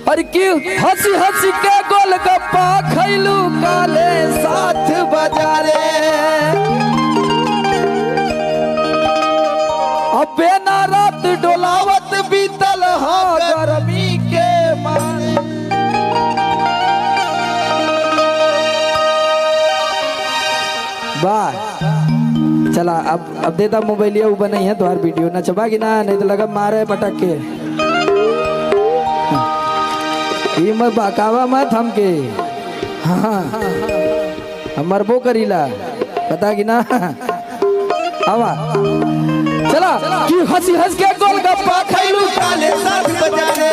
और की हंसी हंसी के गोलगप्पा खैलू काले साथ बाजारे अबे ना रात डोलावत बीतल हा गर्मी के मारे। वाह चला अब देता मोबाइलिया वो बनाई है तुम्हार वीडियो ना छपा कि ना नहीं तो लगा मारे पटक के ये मत बाकावा मत हमके। हाँ हमर बो करीला पता कि ना हवा चला कि हंसी हंस के गोलगप्पा खैलू काले साथ बजारे